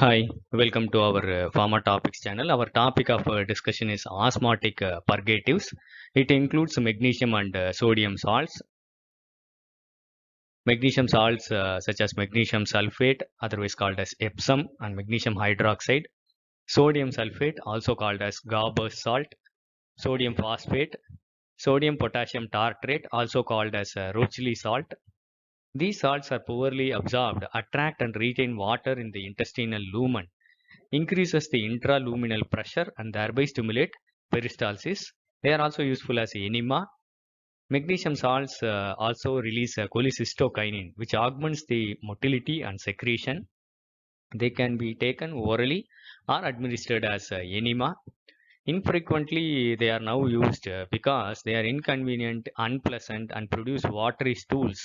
Hi, welcome to our Pharma Topics channel. Our topic of discussion is osmotic purgatives. It includes magnesium and sodium salts. Magnesium salts such as magnesium sulfate, otherwise called as Epsom, and magnesium hydroxide. Sodium sulfate, also called as Garber's salt. Sodium phosphate. Sodium potassium tartrate, also called as Rochely salt. These salts are poorly absorbed, attract and retain water in the intestinal lumen, increases the intraluminal pressure and thereby stimulate peristalsis. They are also useful as enema. Magnesium salts also release cholecystokinin, which augments the motility and secretion. They can be taken orally or administered as enema. Infrequently, they are now used because they are inconvenient, unpleasant, and produce watery stools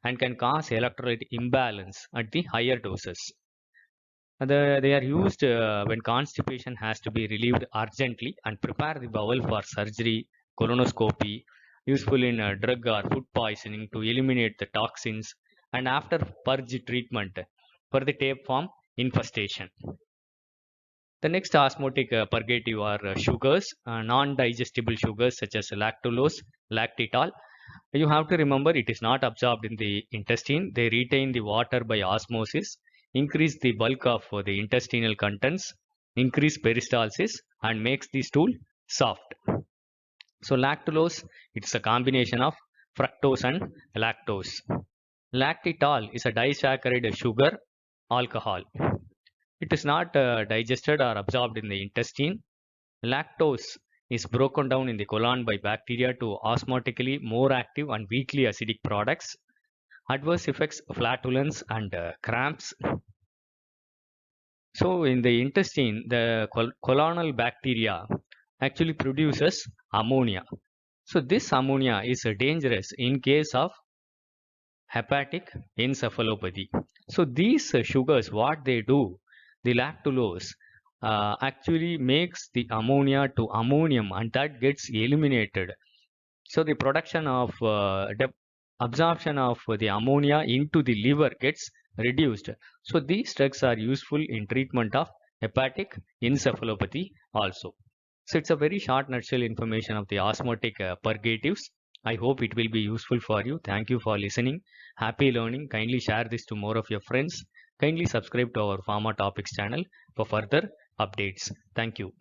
and can cause electrolyte imbalance at the higher doses. They are used when constipation has to be relieved urgently and prepare the bowel for surgery, colonoscopy, useful in drug or food poisoning to eliminate the toxins, and after purge treatment for the tapeworm infestation. The next osmotic purgative are sugars, non-digestible sugars such as lactulose, lactitol. You have to remember it is not absorbed in the intestine. They retain the water by osmosis, increase the bulk of the intestinal contents, increase peristalsis, and makes the stool soft. So lactulose, it's a combination of fructose and lactose. Lactitol is a disaccharide sugar alcohol. It is not digested or absorbed in the intestine. Lactose is broken down in the colon by bacteria to osmotically more active and weakly acidic products. Adverse effects, flatulence and cramps. So in the intestine, the colonal bacteria actually produces ammonia. So this ammonia is dangerous in case of hepatic encephalopathy. So these sugars, what they do, the lactulose actually makes the ammonia to ammonium and that gets eliminated. So the production of absorption of the ammonia into the liver gets reduced. So these drugs are useful in treatment of hepatic encephalopathy also. So it's a very short nutshell information of the osmotic purgatives. I hope it will be useful for you. Thank you for listening. Happy learning. Kindly share this to more of your friends. Kindly subscribe to our Pharma Topics channel for further updates. Thank you.